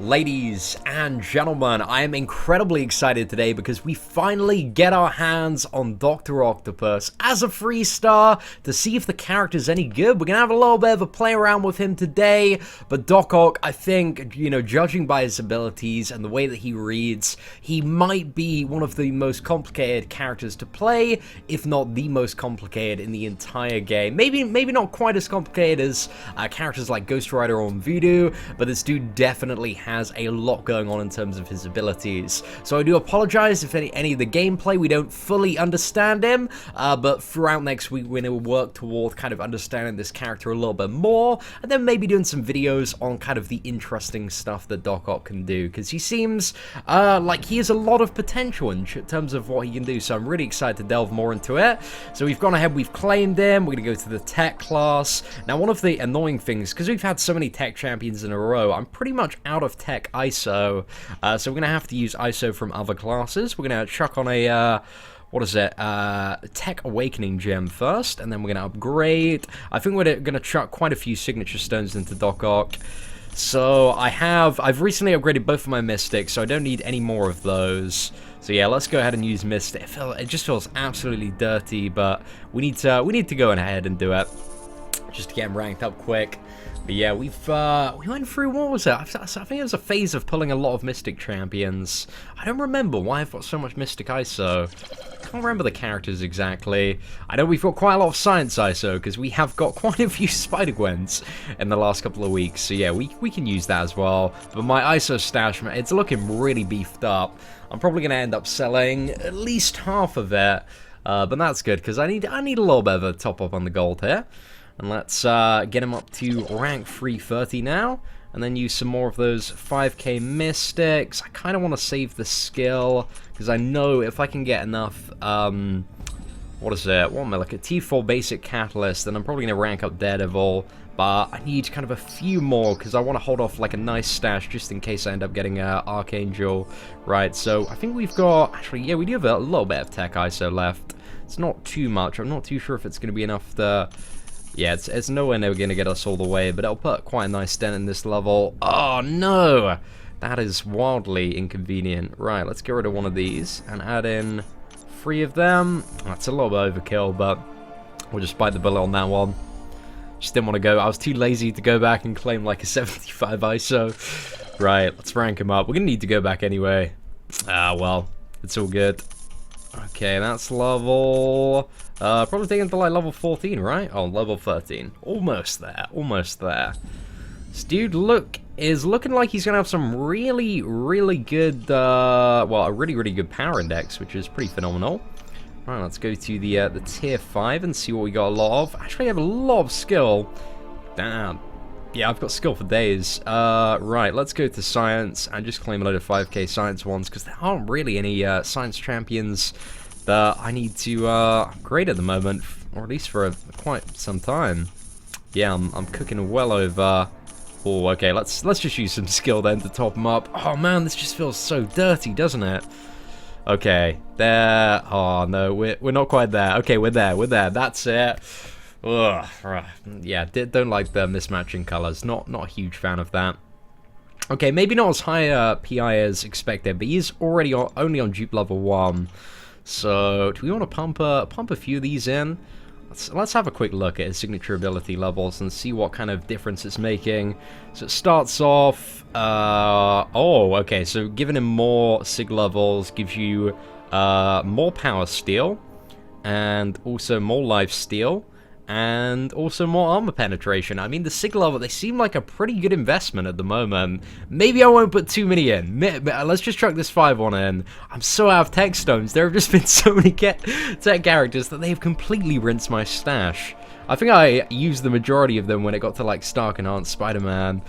Ladies and gentlemen, I am incredibly excited today because we finally get our hands on Doctor Octopus as a free star to see if the character's any good. We're going to have a little bit of a play around with him today, but Doc Ock, I think, judging by his abilities and the way that he reads, he might be one of the most complicated characters to play, if not the most complicated in the entire game. Maybe not quite as complicated as characters like Ghost Rider or Voodoo, but this dude definitely has a lot going on in terms of his abilities. So I do apologize if any of the gameplay we don't fully understand him, but throughout next week we're going to work toward kind of understanding this character a little bit more, and then maybe doing some videos on kind of the interesting stuff that Doc Ock can do, because he seems like he has a lot of potential in terms of what he can do, so I'm really excited to delve more into it. So we've gone ahead, we've claimed him, we're going to go to the tech class. Now one of the annoying things, because we've had so many tech champions in a row, I'm pretty much out of tech ISO, so we're going to have to use ISO from other classes. We're going to chuck on a, Tech Awakening gem first, and then we're going to upgrade. I think we're going to chuck quite a few signature stones into Doc Ock. So I've recently upgraded both of my Mystics, so I don't need any more of those. So yeah, let's go ahead and use Mystic. It just feels absolutely dirty, but we need to go ahead and do it, just to get him ranked up quick. But yeah, we went through, what was it? I think it was a phase of pulling a lot of Mystic champions. I don't remember why I've got so much Mystic ISO. I can't remember the characters exactly. I know we've got quite a lot of Science ISO, because we have got quite a few Spider-Gwens in the last couple of weeks. So yeah, we can use that as well. But my ISO stash, it's looking really beefed up. I'm probably going to end up selling at least half of it. But that's good, because I need a little bit of a top up on the gold here. And let's get him up to rank 330 now, and then use some more of those 5k Mystics. I kind of want to save the skill, because I know if I can get enough, what am I like, a T4 basic catalyst, then I'm probably going to rank up Daredevil, but I need kind of a few more, because I want to hold off like a nice stash, just in case I end up getting Archangel, right? So I think we've got, actually, yeah, we do have a little bit of tech ISO left. It's not too much. I'm not too sure if it's going to be enough to... Yeah, it's nowhere near going to get us all the way, but it'll put quite a nice dent in this level. Oh, no! That is wildly inconvenient. Right, let's get rid of one of these and add in 3 of them. That's a little bit overkill, but we'll just bite the bullet on that one. Just didn't want to go. I was too lazy to go back and claim like a 75 ISO. Right, let's rank him up. We're going to need to go back anyway. Ah, well, it's all good. Okay, that's level... probably taking to like level 14, right? Oh, level 13. Almost there, almost there. This dude is looking like he's going to have some really, really good, well, a really, really good power index, which is pretty phenomenal. Right, let's go to the tier 5 and see what we got a lot of. Actually, I have a lot of skill. Damn. Yeah, I've got skill for days. Right, let's go to Science and just claim a load of 5k Science ones, because there aren't really any Science champions that I need to upgrade at the moment, or at least for quite some time. Yeah, I'm cooking well over... Oh, okay, let's just use some skill then to top them up. Oh man, this just feels so dirty, doesn't it? Okay, there... Oh no, we're not quite there. Okay, we're there, that's it. Ugh, yeah, don't like the mismatching colors. Not a huge fan of that. Okay, maybe not as high PI as expected, but he's already only on dupe level 1. So, do we want to pump a few of these in? Let's have a quick look at his signature ability levels and see what kind of difference it's making. So it starts off... oh, okay, so giving him more sig levels gives you more power steal, and also more life steal, and also more armor penetration. I mean, the sig level, they seem like a pretty good investment at the moment. Maybe I won't put too many in. Let's just chuck this 5 on in. I'm so out of tech stones. There have just been so many tech characters that they've completely rinsed my stash. I think I used the majority of them when it got to like Stark Enhanced Spider-Man.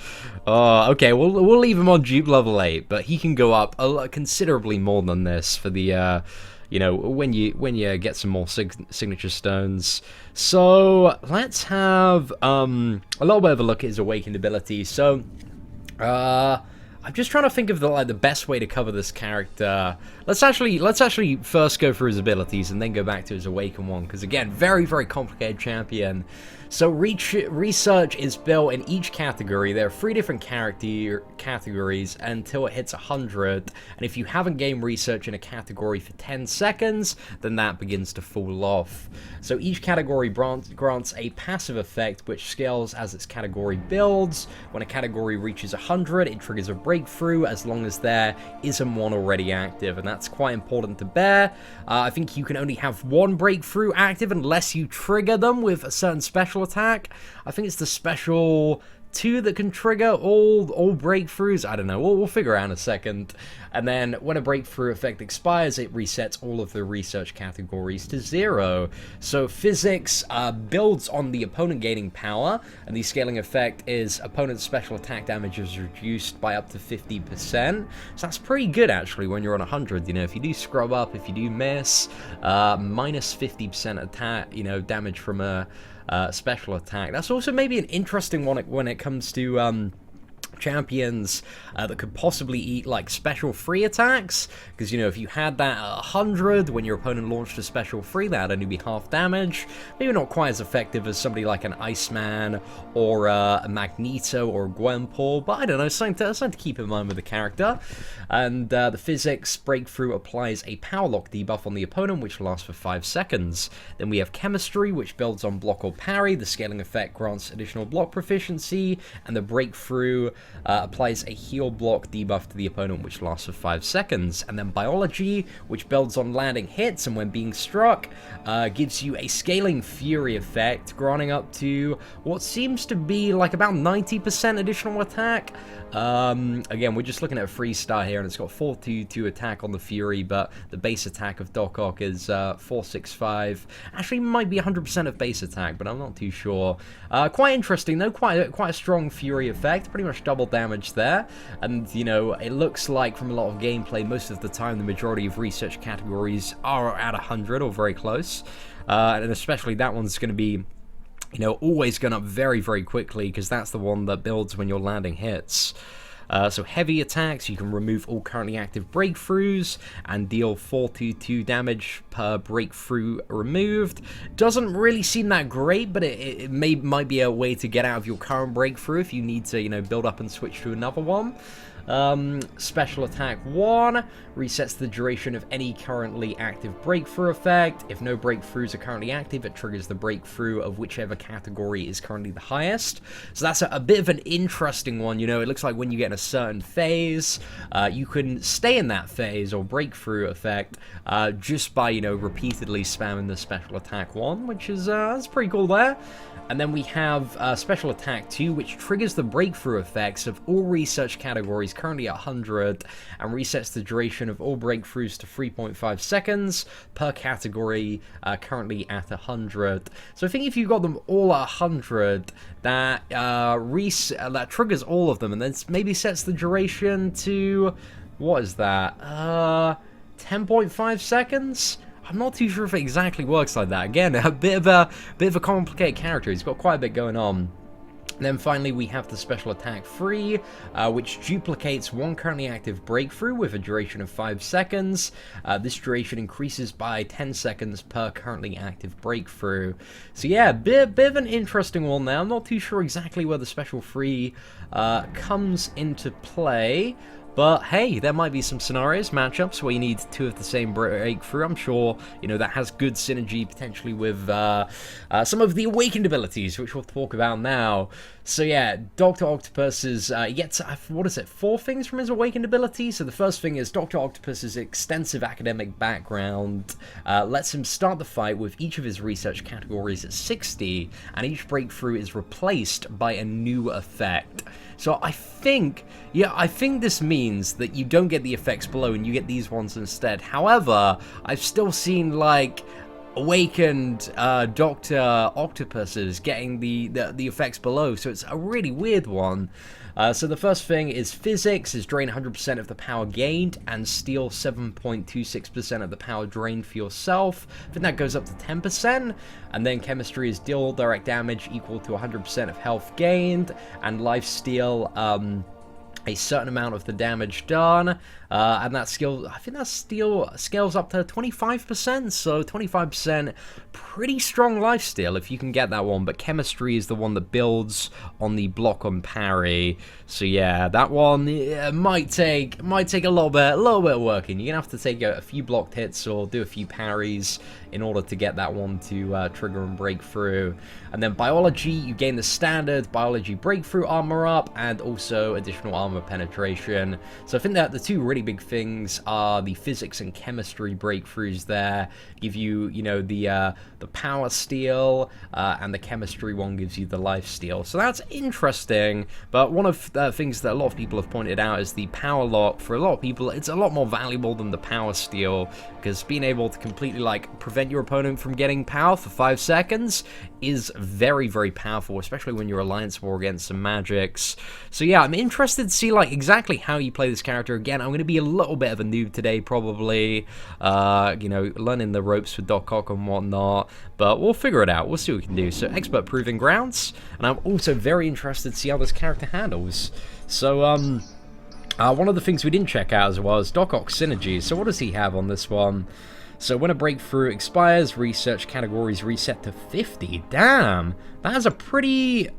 Okay, we'll leave him on dupe level 8, but he can go up considerably more than this for the... when you get some more signature stones. So let's have a little bit of a look at his awakened ability. So I'm just trying to think of the best way to cover this character. Let's actually first go through his abilities and then go back to his Awakened one, because again, very, very complicated champion. So research is built in each category. There are 3 different categories until it hits 100, and if you haven't gained research in a category for 10 seconds, then that begins to fall off. So each category grants a passive effect which scales as its category builds. When a category reaches 100, it triggers a breakthrough as long as there isn't one already active, and that's quite important to bear. I think you can only have 1 breakthrough active unless you trigger them with a certain special attack. I think it's the special 2 that can trigger all breakthroughs. I don't know, we'll figure out in a second. And then when a breakthrough effect expires, it resets all of the research categories to 0. So physics builds on the opponent gaining power, and the scaling effect is opponent's special attack damage is reduced by up to 50%. So that's pretty good actually when you're on 100. You know, if you do scrub up, if you do miss, minus 50% attack, you know, damage from a special attack. That's also maybe an interesting one when it comes to champions that could possibly eat like special free attacks, because you know, if you had that at 100 when your opponent launched a special free, that'd only be half damage. Maybe not quite as effective as somebody like an Iceman or a Magneto or a Gwenpool, but I don't know, something to keep in mind with the character. And the physics breakthrough applies a power lock debuff on the opponent which lasts for 5 seconds. Then we have chemistry, which builds on block or parry. The scaling effect grants additional block proficiency, and the breakthrough applies a heal block debuff to the opponent which lasts for 5 seconds. And then biology, which builds on landing hits and when being struck, gives you a scaling fury effect, granting up to what seems to be like about 90% additional attack. Again, we're just looking at a 3-star here, and it's got 422 attack on the fury, but the base attack of Doc Ock is 465. Actually, might be 100% of base attack, but I'm not too sure. Quite interesting though, quite a strong fury effect, pretty much double damage there. And you know, it looks like from a lot of gameplay, most of the time the majority of research categories are at 100 or very close, and especially that one's going to be, you know, always going up very, very quickly, because that's the one that builds when you're landing hits. So heavy attacks, you can remove all currently active breakthroughs and deal 422 damage per breakthrough removed. Doesn't really seem that great, but it might be a way to get out of your current breakthrough if you need to, you know, build up and switch to another one. Special attack 1 resets the duration of any currently active breakthrough effect. If no breakthroughs are currently active, it triggers the breakthrough of whichever category is currently the highest. So that's a bit of an interesting one. You know, it looks like when you get in a certain phase, you can stay in that phase or breakthrough effect just by, you know, repeatedly spamming the special attack 1, which is that's pretty cool there. And then we have Special Attack 2, which triggers the breakthrough effects of all research categories currently at 100, and resets the duration of all breakthroughs to 3.5 seconds per category currently at 100. So I think if you got them all at 100, that that triggers all of them, and then maybe sets the duration to, what is that, 10.5 seconds? I'm not too sure if it exactly works like that. Again, a bit of a complicated character. He's got quite a bit going on. And then finally we have the Special Attack 3, which duplicates one currently active breakthrough with a duration of 5 seconds. This duration increases by 10 seconds per currently active breakthrough. So yeah, bit of an interesting one there. I'm not too sure exactly where the Special 3 comes into play. But hey, there might be some scenarios, matchups, where you need 2 of the same breakthrough. I'm sure, you know, that has good synergy potentially with some of the Awakened abilities, which we'll talk about now. So yeah, Doctor Octopus gets, what is it, 4 things from his Awakened ability? So the first thing is Doctor Octopus's extensive academic background lets him start the fight with each of his research categories at 60, and each breakthrough is replaced by a new effect. So I think this means that you don't get the effects below and you get these ones instead. However, I've still seen like Awakened Doctor Octopuses getting the effects below, so it's a really weird one. So the first thing is physics is drain 100% of the power gained and steal 7.26% of the power drained for yourself. I think that goes up to 10%. And then chemistry is deal direct damage equal to 100% of health gained, and life steal a certain amount of the damage done, and that skill, I think that skill scales up to 25%, so 25%, pretty strong lifesteal if you can get that one, but chemistry is the one that builds on the block on parry, so yeah, that one might take a little bit of working. You're gonna have to take a few blocked hits or do a few parries in order to get that one to trigger and break through. And then biology, you gain the standard biology breakthrough armor up and also additional armor penetration. So I think that the two really big things are the physics and chemistry breakthroughs there. Give you, you know, the power steal, and the chemistry one gives you the life steal. So that's interesting, but one of the things that a lot of people have pointed out is the power lock. For a lot of people, it's a lot more valuable than the power steal, because being able to completely, like, prevent your opponent from getting power for 5 seconds is very, very powerful, especially when you're Alliance War against some magics. So yeah, I'm interested to see, like, exactly how you play this character. Again, I'm going to be a little bit of a noob today, probably, you know, learning the ropes with Doc Ock and whatnot, but we'll figure it out. We'll see what we can do. So, expert proving grounds, and I'm also very interested to see how this character handles. So, one of the things we didn't check out as well is Doc Ock's Synergies. So what does he have on this one? So when a breakthrough expires, research categories reset to 50. Damn, that is a pretty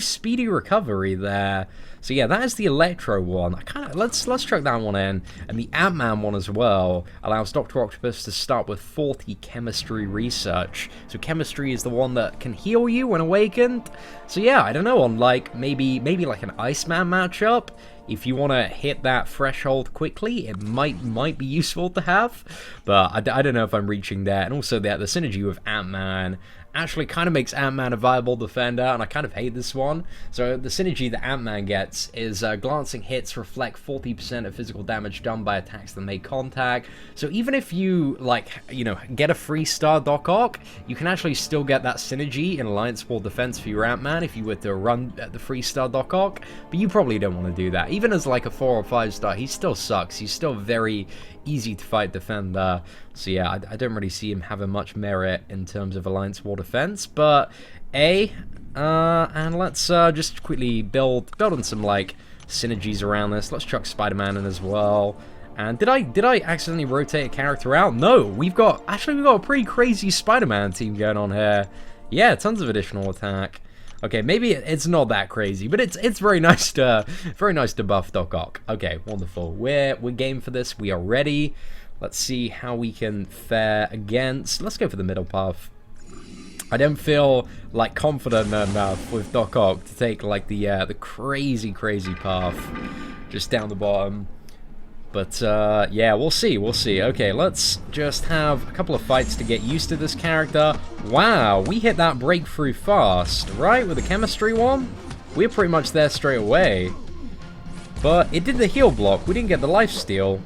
speedy recovery there. So yeah, that is the Electro one. Let's check that one in. And the Ant-Man one as well allows Doctor Octopus to start with 40 chemistry research. So chemistry is the one that can heal you when awakened. So yeah, I don't know, on like maybe like an Iceman matchup, if you want to hit that threshold quickly, it might be useful to have, but I don't know if I'm reaching there. And also the synergy with Ant-Man actually kind of makes Ant-Man a viable defender, and I kind of hate this one. So the synergy that Ant-Man gets is glancing hits reflect 40% of physical damage done by attacks that make contact. So even if you, like, you know, get a 3-star Doc Ock, you can actually still get that synergy in Alliance War defense for your Ant-Man if you were to run at the 3-star Doc Ock, but you probably don't want to do that. Even as like a 4 or 5-star, he still sucks. He's still very easy to fight defender. So yeah, I don't really see him having much merit in terms of Alliance War defense, but and let's just quickly build on some like synergies around this. Let's chuck Spider-Man in as well. And did I accidentally rotate a character out? No, we've got a pretty crazy Spider-Man team going on here. Yeah, tons of additional attack. Okay, maybe it's not that crazy, but it's very nice to buff Doc Ock. Okay, wonderful. We're game for this. We are ready. Let's see how we can fare against. Let's go for the middle path. I don't feel like confident enough with Doc Ock to take like the crazy path just down the bottom. But yeah, we'll see. Okay, let's just have a couple of fights to get used to this character. Wow, we hit that breakthrough fast, right? With the chemistry one, we're pretty much there straight away. But it did the heal block. We didn't get the life steal.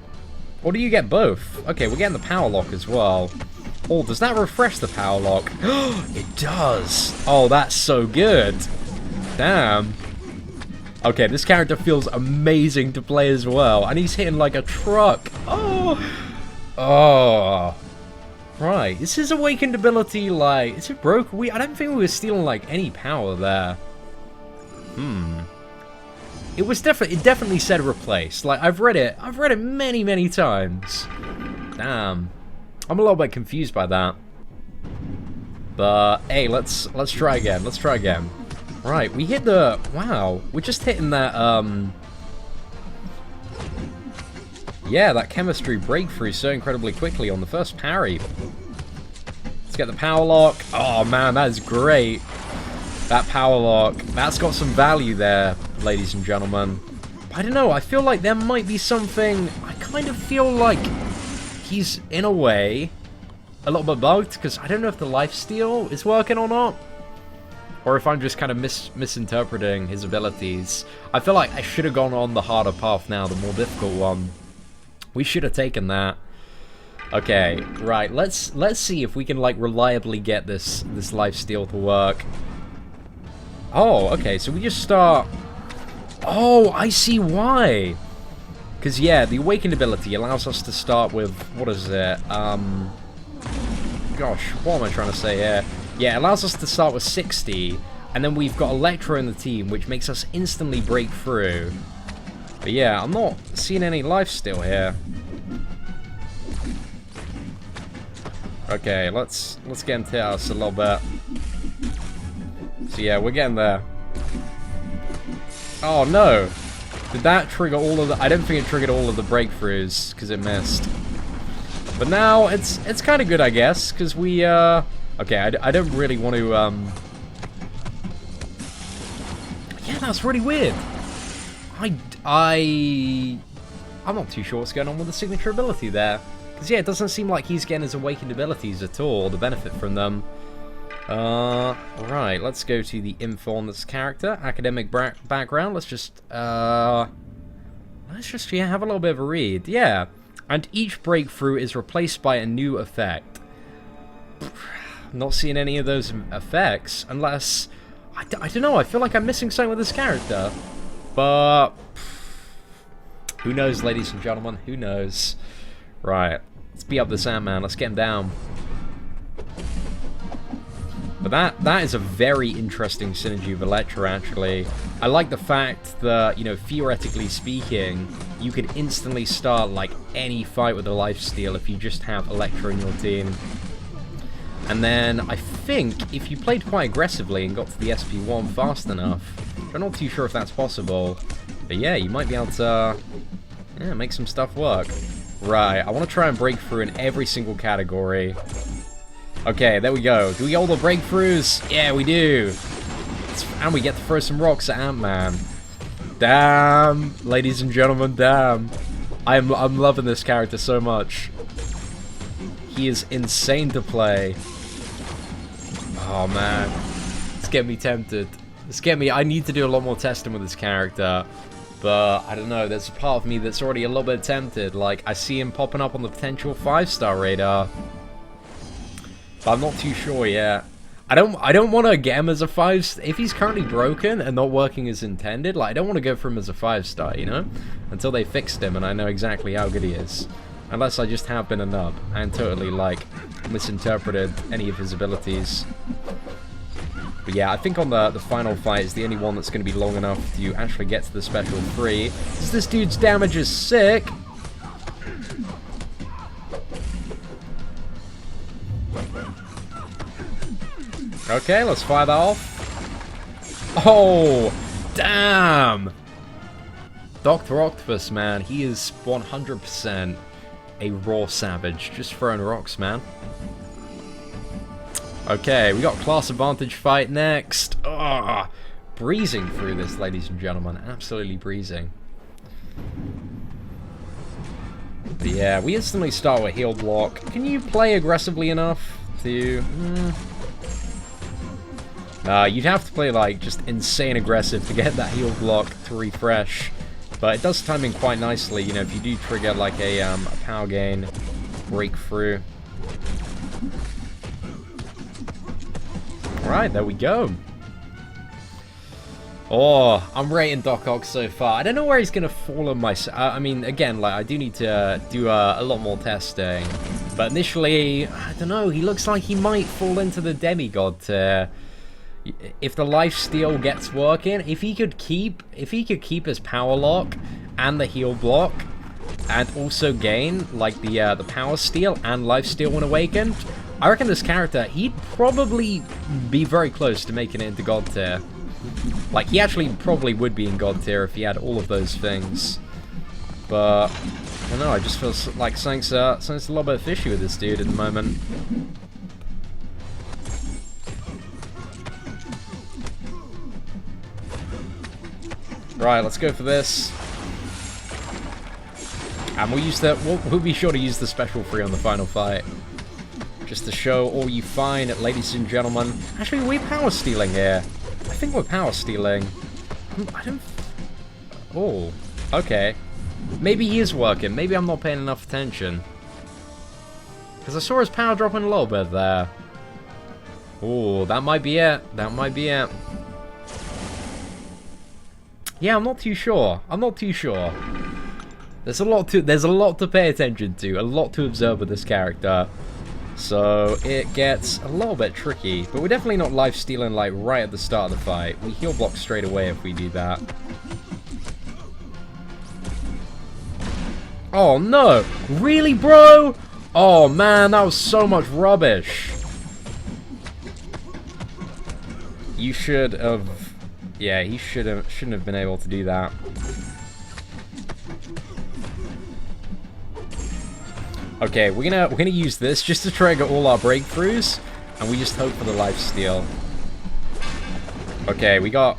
Or do you get both? Okay, we're getting the power lock as well. Oh, does that refresh the power lock? It does. Oh, that's so good. Damn. Okay, this character feels amazing to play as well. And he's hitting like a truck. Oh. Right. Is his awakened ability like... Is it broke? I don't think we were stealing like any power there. It definitely said replace. Like, I've read it many times. Damn. I'm a little bit confused by that. But hey, let's try again. Right, we hit the... Wow, we're just hitting that, yeah, that chemistry breakthrough so incredibly quickly on the first parry. Let's get the power lock. Oh man, that is great. That power lock, that's got some value there, ladies and gentlemen. I don't know, I feel like there might be something... I kind of feel like he's, in a way, a little bit bugged, because I don't know if the lifesteal is working or not. Or if I'm just kind of misinterpreting his abilities. I feel like I should have gone on the harder path now, the more difficult one. We should have taken that. Okay, right, let's see if we can, like, reliably get this lifesteal to work. Oh, okay, so we just start... Oh, I see why! Because, yeah, the awakened ability allows us to start with... What is it? Gosh, what am I trying to say here? Yeah, it allows us to start with 60, and then we've got Electro in the team, which makes us instantly break through. But yeah, I'm not seeing any lifesteal here. Okay, let's get into us a little bit. So yeah, we're getting there. Oh no! Did that trigger all of the... I don't think it triggered all of the breakthroughs, because it missed. But now, it's kind of good, I guess, because we, okay, I don't really want to, yeah, that's really weird. I'm not too sure what's going on with the signature ability there. Because, yeah, it doesn't seem like he's getting his awakened abilities at all, or the benefit from them. Right, let's go to the info on this character. Academic background, let's just, yeah, have a little bit of a read. Yeah, and each breakthrough is replaced by a new effect. Not seeing any of those effects, unless, I don't know, I feel like I'm missing something with this character. But, who knows, ladies and gentlemen, who knows? Right, let's beat up this Ant-Man, let's get him down. But that is a very interesting synergy of Elektra, actually. I like the fact that, you know, theoretically speaking, you could instantly start, like, any fight with a lifesteal if you just have Elektra in your team. And then, I think, if you played quite aggressively and got to the SP1 fast enough, I'm not too sure if that's possible, but yeah, you might be able to, yeah, make some stuff work. Right, I want to try and break through in every single category. Okay, there we go. Do we get all the breakthroughs? Yeah, we do. And we get to throw some rocks at Ant-Man. Damn, ladies and gentlemen, damn. I'm loving this character so much. He is insane to play. Oh, man. It's getting me tempted. It's getting me... I need to do a lot more testing with this character. But, I don't know, there's a part of me that's already a little bit tempted. Like, I see him popping up on the potential 5-star radar. But I'm not too sure yet. I don't want to get him as a 5... If he's currently broken and not working as intended, like, I don't want to go for him as a 5-star, you know? Until they fixed him and I know exactly how good he is. Unless I just have been a nub and totally, like, misinterpreted any of his abilities. But yeah, I think on the final fight is the only one that's going to be long enough to actually get to the special 3. Because this dude's damage is sick! Okay, let's fire that off. Oh, damn! Doctor Octopus, man, he is 100% a raw savage. Just throwing rocks, man. Okay, we got class advantage fight next. Ah, breezing through this, ladies and gentlemen. Absolutely breezing. But yeah, we instantly start with heal block. Can you play aggressively enough to... you'd have to play, like, just insane aggressive to get that heal block to refresh. But it does time in quite nicely, you know, if you do trigger, like, a power gain breakthrough. Alright, there we go. Oh, I'm rating Doc Ock so far. I don't know where he's going to fall on my... I mean, again, like, I do need to do a lot more testing. But initially, I don't know, he looks like he might fall into the demigod tier. If the lifesteal gets working, if he could keep his power lock and the heal block, and also gain like the power steal and lifesteal when awakened, I reckon this character, he'd probably be very close to making it into God tier. Like, he actually probably would be in God tier if he had all of those things. But I don't know, I just feel like something's a little bit fishy with this dude at the moment. Right, let's go for this. And we'll be sure to use the special 3 on the final fight. Just to show all you fine ladies and gentlemen. Actually, we're power stealing here. I think we're power stealing. I don't... Oh, okay. Maybe he is working. Maybe I'm not paying enough attention. Because I saw his power dropping a little bit there. Oh, that might be it. That might be it. Yeah, I'm not too sure. I'm not too sure. There's a lot to pay attention to, a lot to observe with this character. So it gets a little bit tricky, but we're definitely not life stealing like right at the start of the fight. We heal block straight away if we do that. Oh no! Really, bro? Oh man, that was so much rubbish. You should have... Yeah, he shouldn't have been able to do that. Okay, we're gonna use this just to trigger all our breakthroughs, and we just hope for the lifesteal. Okay, we got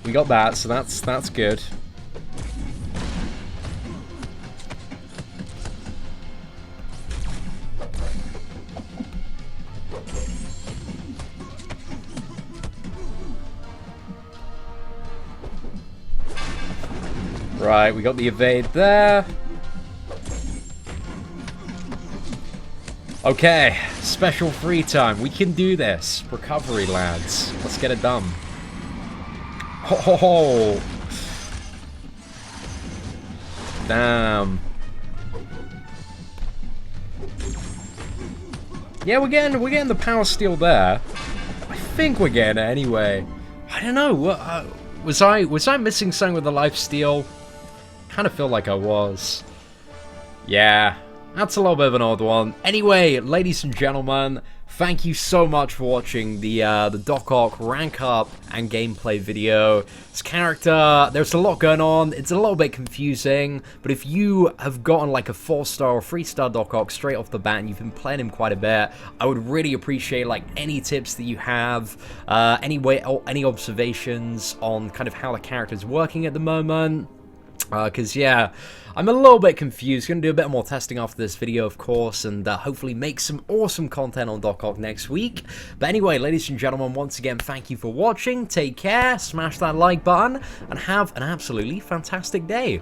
that, so that's good. Right, we got the evade there. Okay, special free time. We can do this. Recovery, lads. Let's get it done. Ho ho ho! Damn. Yeah, we're getting the power steal there. I think we're getting it anyway. I don't know. Was I missing something with the life steal? Kind of feel like I was. Yeah. That's a little bit of an odd one. Anyway, ladies and gentlemen, thank you so much for watching the Doc Ock rank up and gameplay video. This character, there's a lot going on. It's a little bit confusing, but if you have gotten like a 4-star or 3-star Doc Ock straight off the bat and you've been playing him quite a bit, I would really appreciate like any tips that you have, any observations on kind of how the character is working at the moment. Because, yeah, I'm a little bit confused. Going to do a bit more testing after this video, of course, and hopefully make some awesome content on Doc Ock next week. But anyway, ladies and gentlemen, once again, thank you for watching. Take care, smash that like button, and have an absolutely fantastic day.